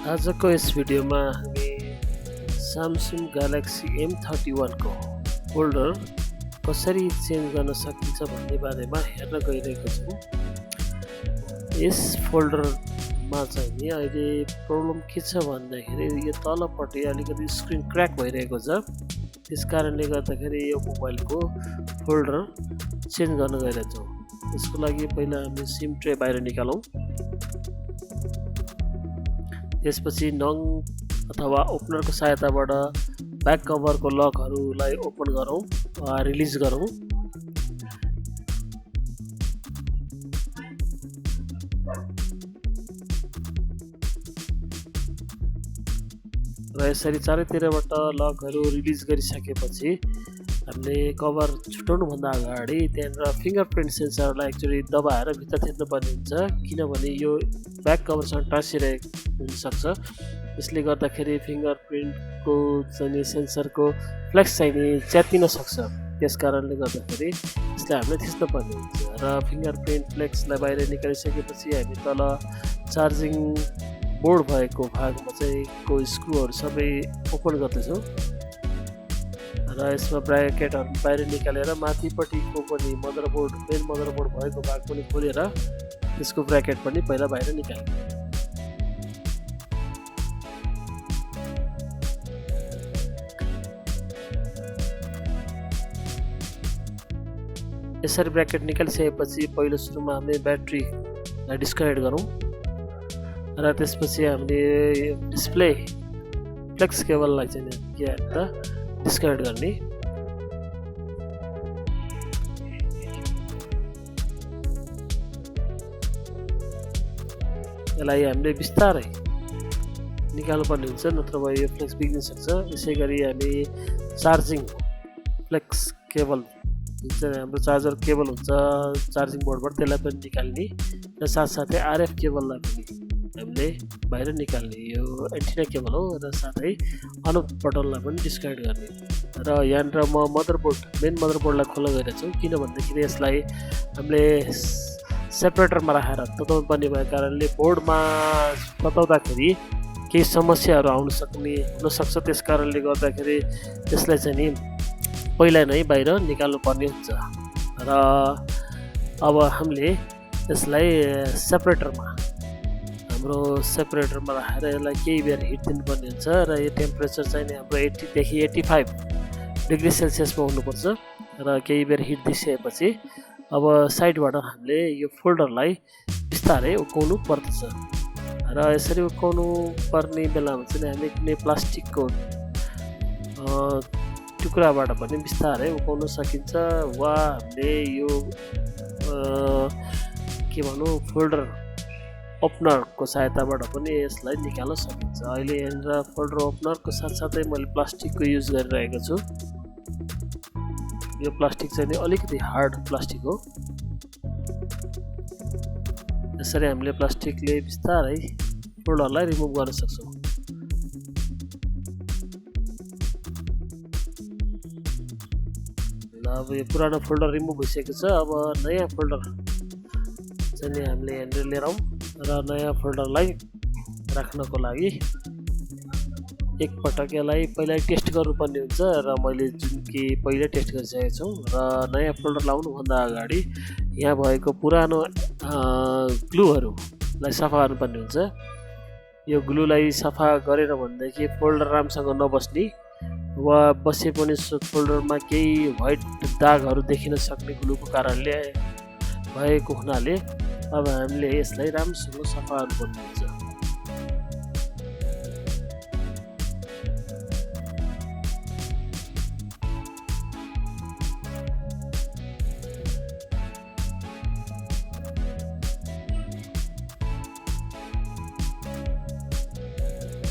आजको यस भिडियोमा हामी Samsung Galaxy M31 को फोल्डर कसरी चेन्ज गर्न सकिन्छ भन्ने बारेमा हेर्न गइरहेको छौं। यस फोल्डरमा चाहिँ नि अहिले प्रब्लम के छ भन्दाखेरि यो तलपट्टि अलिकति स्क्रिन क्र्याक भइरहेको छ। त्यसकारणले गर्दाखेरि यो मोबाइलको फोल्डर चेन्ज गर्न गइरहेको छौं। त्यसको लागि पहिला हामी सिम ट्रे बाहिर निकालौं। त्यसपछि नङ अथवा ओपनरको सहायताबाट ब्याक कभरको लकहरूलाई ओपन गरौँ वा रिलिज गरौँ। र यसरी चारैतिरबाट लकहरू रिलिज गरिसकेपछि हामीले कभर छुटाउनु भन्दा अगाडि त्यहाँनिर फिङ्गरप्रिन्ट सेन्सरलाई एक्चुअली दबाएर भित्र थिच्नु पर्ने हुन्छ, किनभने यो ब्याक कभरसँग टाँसिरहेको हुनसक्छ। यसले गर्दाखेरि फिङ्गरप्रिन्टको चाहिँ सेन्सरको फ्लेक्स चाहिँ च्यातिन सक्छ। त्यसकारणले गर्दाखेरि यसलाई हामीले थिच्नु पर्ने हुन्छ र फिङ्गरप्रिन्ट फ्लेक्सलाई बाहिर निकालिसकेपछि हामी तल चार्जिङ बोर्ड भएको भागमा चाहिँ को स्क्रुहरू सबै ओपन गर्दैछौँ र यसमा ब्राकेटहरू बाहिर निकालेर माथिपट्टिको पनि मदरबोर्ड मेन मदरबोर्ड भएको भाग पनि खोलेर त्यसको ब्राकेट पनि पहिला बाहिर निकाल्नु। यसरी ब्राकेट निकालिसकेपछि पहिलो सुरुमा हामीले ब्याट्रीलाई डिस्कनेक्ट गरौँ र त्यसपछि हामीले डिस्प्ले फ्लेक्स केबललाई चाहिँ के त डिस्कनेक्ट गर्ने। यसलाई हामीले बिस्तारै निकाल्नुपर्ने हुन्छ, नत्र भए यो फ्लेक्स बिग्रिन सक्छ। यसै गरी हामी चार्जिङ फ्लेक्स केबल जुन चाहिँ हाम्रो चार्जर केबल हुन्छ चार्जिङ बोर्डबाट त्यसलाई पनि निकाल्ने र साथसाथै आरएफ केबललाई पनि हामीले बाहिर निकाल्ने। यो एन्टिना केबल हो र साथै अनुप बटनलाई पनि डिस्कनेक्ट गर्ने। र यहाँनिर म मेन मदरबोर्डलाई खोल्न गइरहेको छु, किन भन्दाखेरि यसलाई हामीले सेपरेटरमा राखेर तताउनु पर्ने भएको कारणले बोर्डमा तताउँदाखेरि केही समस्याहरू हुनसक्छ। त्यस कारणले गर्दाखेरि यसलाई चाहिँ नि पहिला नै बाहिर निकाल्नु पर्ने हुन्छ र अब हामीले यसलाई सेपरेटरमा राखेर यसलाई केही बेर हिट दिनुपर्ने हुन्छ र यो टेम्परेचर चाहिँ हाम्रो 80 देखि 85 डिग्री सेल्सियसमा हुनुपर्छ र केही बेर हिट दिइसकेपछि अब साइडबाट हामीले यो फोल्डरलाई बिस्तारै उक्काउनु पर्दछ र यसरी उक्काउनु पर्ने बेलामा चाहिँ हामी कुनै प्लास्टिकको टुक्राबाट पनि बिस्तारै उक्काउन सकिन्छ वा हामीले यो के भनौँ फोल्डर ओपनरको सहायताबाट पनि यसलाई निकाल्न सकिन्छ। अहिले यहाँनिर फोल्डर ओपनरको साथसाथै मैले प्लास्टिकको युज गरिरहेको छु। यो प्लास्टिक चाहिँ अलिकति हार्ड प्लास्टिक हो। यसरी हामीले प्लास्टिकले बिस्तारै फोल्डरलाई रिमुभ गर्न सक्छौँ। अब यो पुरानो फोल्डर रिमुभ भइसकेको छ। अब नयाँ फोल्डर चाहिँ हामीले यहाँनिर लिएर आउँ र नयाँ फोल्डरलाई राख्नको लागि एकपटक यसलाई पहिला टेस्ट गर्नुपर्ने हुन्छ र मैले जुन कि पहिला टेस्ट गरिसकेको छु र नयाँ फोल्डर लाउनुभन्दा अगाडि यहाँ भएको पुरानो ग्लुहरूलाई सफा गर्नुपर्ने हुन्छ। यो ग्लुलाई सफा गरेर भनेदेखि फोल्डर राम्रोसँग नबस्ने वा बसे पनि फोल्डरमा केही व्हाइट दागहरू देखिन सक्ने ग्लुको कारणले भएको हुनाले अब हामीले यसलाई राम्रोसँग सफा गर्नुपर्ने हुन्छ।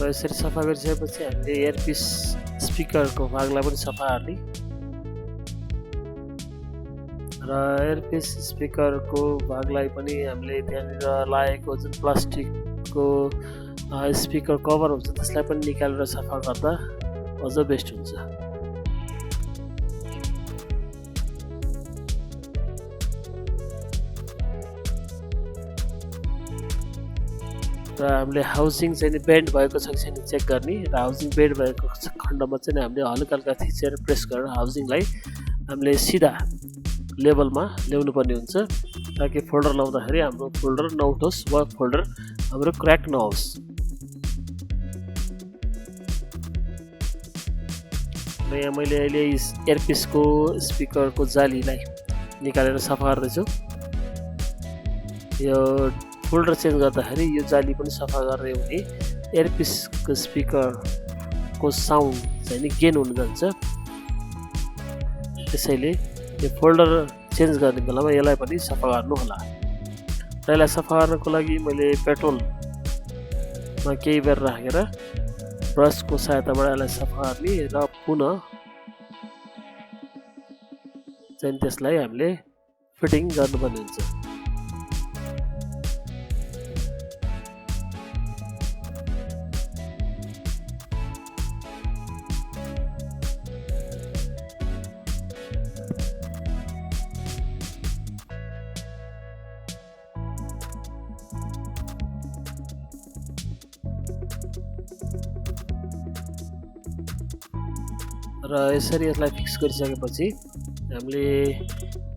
र यसरी सफा गरिसकेपछि हामीले इयरपिस स्पिकरको भागलाई पनि सफा गर्ने र इयरपिस स्पिकरको भागलाई पनि हामीले त्यहाँनिर लागेको जुन प्लास्टिकको स्पिकर कभर हुन्छ त्यसलाई पनि निकालेर सफा गर्दा अझ बेस्ट हुन्छ। र हामीले हाउसिङ चाहिँ नि बेन्ड भएको छ कि छैन चेक गर्ने र हाउसिङ बेन्ड भएको खण्डमा चाहिँ हामीले हल्का हल्का थिचेर प्रेस गरेर हाउसिङलाई हामीले सिधा लेभलमा ल्याउनु पर्ने हुन्छ ताकि फोल्डर लाउँदाखेरि हाम्रो फोल्डर नउठोस् वा फोल्डर हाम्रो क्र्याक नहोस्। र यहाँ मैले अहिले एयरपिसको स्पिकरको जालीलाई निकालेर सफा गर्दैछु। यो फोल्डर चेन्ज गर्दाखेरि यो जाली पनि सफा गर्ने हुने एयरपिसको स्पिकरको साउन्ड चाहिँ नि गेन हुन जान्छ। त्यसैले यो फोल्डर चेन्ज गर्ने बेलामा यसलाई पनि सफा गर्नु होला। र यसलाई सफा गर्नको लागि मैले पेट्रोलमा केही बेर राखेर ब्रसको सहायताबाट यसलाई सफा गर्ने र पुनः चाहिँ त्यसलाई हामीले फिटिङ गर्नुपर्ने हुन्छ। र यसरी यसलाई फिक्स गरिसकेपछि हामीले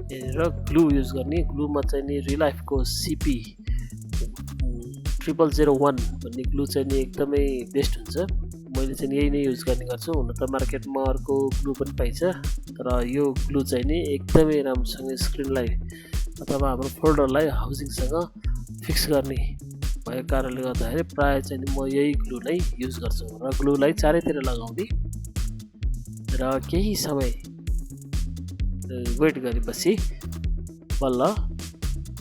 यहाँनिर ग्लु युज गर्ने। ग्लुमा चाहिँ नि रिलाइफको CP 0001 भन्ने ग्लु चाहिँ नि एकदमै बेस्ट हुन्छ। मैले चाहिँ यही नै युज गर्ने गर्छु। हुन त मार्केटमा अर्को ग्लु पनि पाइन्छ तर यो ग्लु चाहिँ नि एकदमै राम्रोसँग स्क्रिनलाई अथवा हाम्रो फोल्डरलाई हाउसिङसँग फिक्स गर्ने भएको कारणले गर्दाखेरि प्राय चाहिँ नि म यही ग्लु नै युज गर्छु। र ग्लुलाई चारैतिर लगाउने र केही समय वेट गरेपछि बल्ल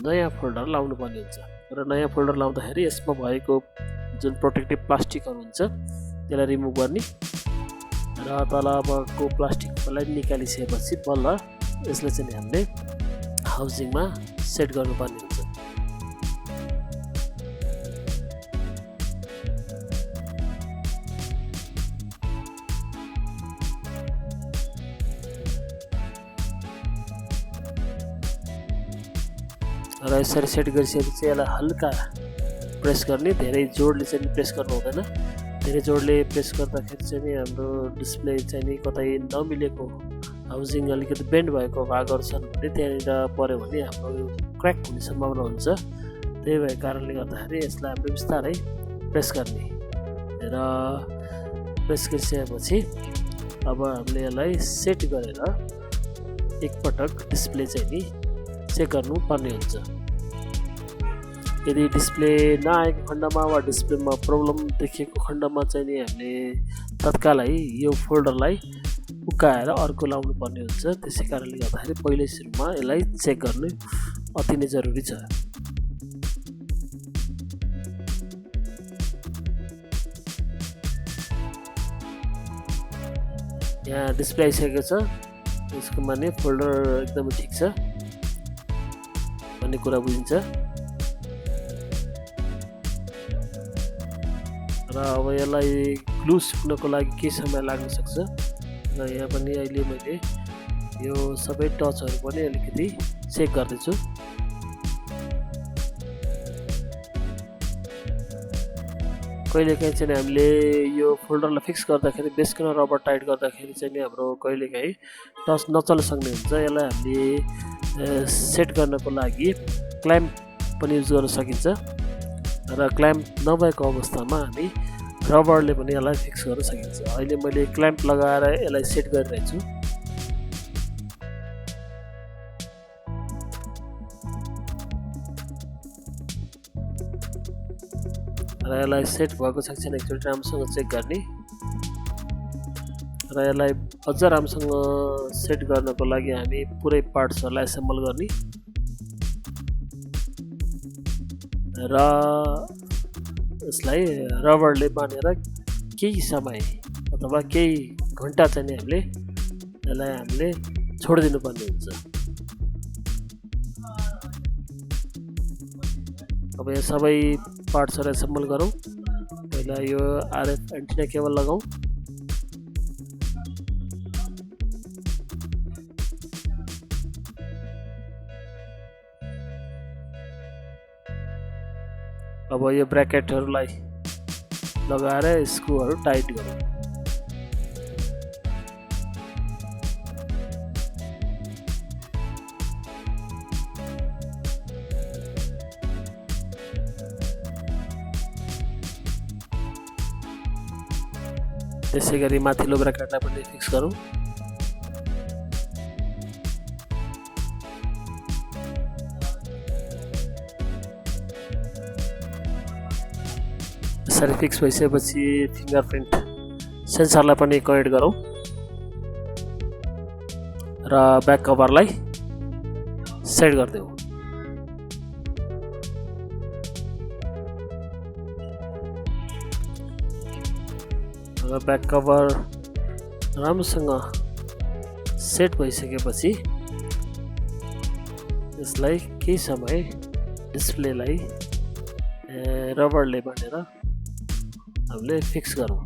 नयाँ फोल्डर लाउनु पर्ने हुन्छ। र नयाँ फोल्डर लाउँदाखेरि यसमा भएको जुन प्रोटेक्टिभ प्लास्टिकहरू हुन्छ त्यसलाई रिमुभ गर्ने र तलको प्लास्टिकलाई निकालिसकेपछि बल्ल यसलाई चाहिँ हामीले हाउसिङमा सेट गर्नुपर्ने हुन्छ। र यसरी सेट गरिसकेपछि यसलाई हल्का प्रेस गर्ने। धेरै जोडले चाहिँ प्रेस गर्नु हुँदैन। धेरै जोडले प्रेस गर्दाखेरि चाहिँ नि हाम्रो डिस्प्ले चाहिँ नि कतै नमिलेको हाउसिङ अलिकति बेन्ड भएको भागहरू छन् भने त्यहाँनिर पऱ्यो भने हाम्रो क्र्याक हुने सम्भावना हुन्छ। त्यही भएको कारणले गर्दाखेरि यसलाई हामीले बिस्तारै प्रेस गर्ने र प्रेस गरिसकेपछि अब हामीले यसलाई सेट गरेर एकपटक डिस्प्ले चाहिँ नि चेक गर्नुपर्ने हुन्छ। यदि डिस्प्ले नआएको खण्डमा वा डिस्प्लेमा प्रब्लम देखिएको खण्डमा चाहिँ नि हामीले तत्कालै यो फोल्डरलाई उकाएर अर्को लाउनु पर्ने हुन्छ। त्यसै कारणले गर्दाखेरि पहिल्यै सुरुमा यसलाई चेक गर्नु अति नै जरुरी छ। यहाँ डिस्प्ले आइसकेको छ। यसको माने फोल्डर एकदमै ठिक छ भन्ने कुरा बुझिन्छ। र अब यसलाई ग्लु सुक्नको लागि केही समय लाग्न सक्छ। र यहाँ पनि अहिले मैले यो सबै टचहरू पनि अलिकति चेक गर्दैछु। कहिलेकाहीँ चाहिँ हामीले यो फोल्डरलाई फिक्स गर्दाखेरि बेसकन रबर टाइट गर्दाखेरि चाहिँ नि हाम्रो कहिलेकाहीँ टच नचल्न सक्ने हुन्छ। यसलाई हामीले सेट गर्नको लागि क्ल्याम्प पनि युज गर्न सकिन्छ। र क्ल्याम्प नभएको अवस्थामा हामी रबरले पनि यसलाई फिक्स गर्न सकिन्छ। अहिले मैले क्ल्याम्प लगाएर यसलाई सेट गरिरहेको छु। र यसलाई सेट भएको छ कि छैन एकचोटि राम्रोसँग चेक गर्ने र यसलाई अझ राम्रोसँग सेट गर्नको लागि हामी पुरै पार्ट्सहरूलाई एसेम्बल गर्ने र यसलाई रबरले बाँधेर केही समय अथवा केही घन्टा चाहिँ हामीले छोडिदिनु पर्ने हुन्छ। अब यो सबै पार्ट्सहरू एसेम्बल गरौँ। पहिला यो RF एन्टिना केबल लगाउँ। अब यो ब्र्याकेटहरूलाई लगाएर स्क्रुहरू टाइट गरौँ। त्यसै गरी माथिल्लो ब्र्याकेटलाई पनि फिक्स गरौँ। यसरी फिक्स भइसकेपछि फिङ्गरप्रिन्ट सेन्सरलाई पनि कनेक्ट गरौँ र ब्याक कभरलाई सेट गरिदेऊ। ब्याक कभर राम्रोसँग सेट भइसकेपछि यसलाई केही समय डिस्प्लेलाई रबरले बाँधेर हामीले फिक्स गरौँ।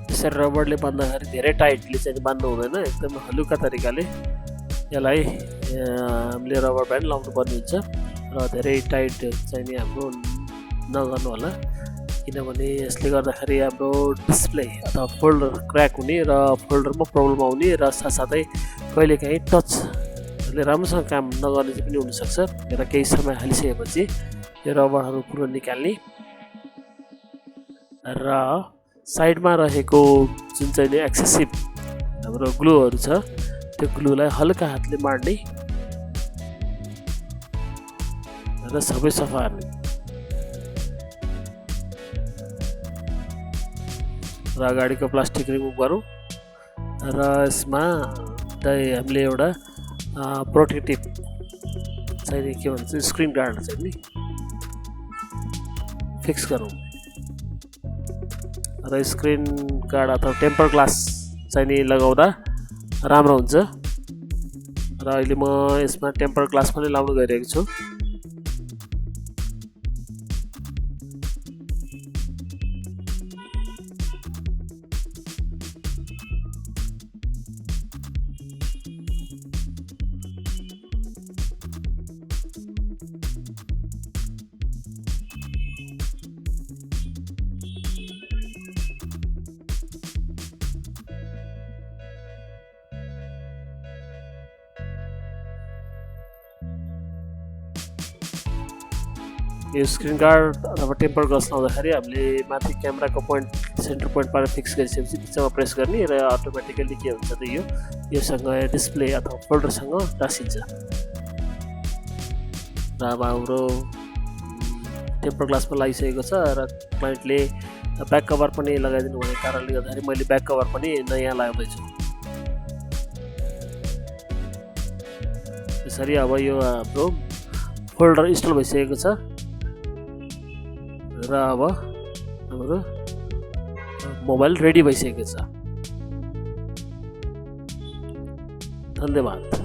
यसरी रबरले बाँध्दाखेरि धेरै टाइटली चाहिँ बाँध्नु हुँदैन, एकदम हलुका तरिकाले यसलाई हामीले रबर ब्यान्ड लाउनु पर्ने हुन्छ र धेरै टाइट चाहिँ नि हाम्रो नगर्नु होला, किनभने यसले गर्दाखेरि हाम्रो डिस्प्ले अथवा फोल्डर क्र्याक हुने र फोल्डरमा प्रब्लम आउने र साथसाथै कहिलेकाहीँ टचले राम्रोसँग काम नगर्ने पनि हुनसक्छ र केही समय हालिसकेपछि यो रबरहरू पुरो निकाल्ने र साइडमा रहेको जुन चाहिँ नि एक्सेसिभ हाम्रो ग्लुहरू छ त्यो ग्लुलाई हल्का हातले मार्ने र सबै सफा हार्ने र अगाडिको प्लास्टिक रिमुभ गरौँ र यसमा हामीले एउटा प्रोटेक्टिभ चाहिँ के भन्छ स्क्रिन गार्ड चाहिँ नि फिक्स गरौँ र स्क्रिन गार्ड अथवा टेम्पर ग्लास चाहिँ नि लगाउँदा राम्रो हुन्छ र अहिले म यसमा टेम्पर ग्लास पनि लाउन गइरहेको छु। यो स्क्रिन गार्ड अथवा टेम्पर ग्लास लाउँदाखेरि हामीले माथि क्यामेराको पोइन्ट सेन्टर पोइन्ट पारेर फिक्स गरिसकेपछि बिचमा प्रेस गर्ने र अटोमेटिकली के हुन्छ त योसँग डिस्प्ले अथवा फोल्डरसँग टाँसिन्छ र अब हाम्रो टेम्पर ग्लास पनि लागिसकेको छ र क्लाइन्टले ब्याक कभर पनि लगाइदिनु भनेको कारणले गर्दाखेरि मैले ब्याक कभर पनि नयाँ लगाउँदैछु। यसरी अब यो हाम्रो फोल्डर इन्स्टल भइसकेको छ र अब हाम्रो मोबाइल रेडी भइसकेको छ। धन्यवाद।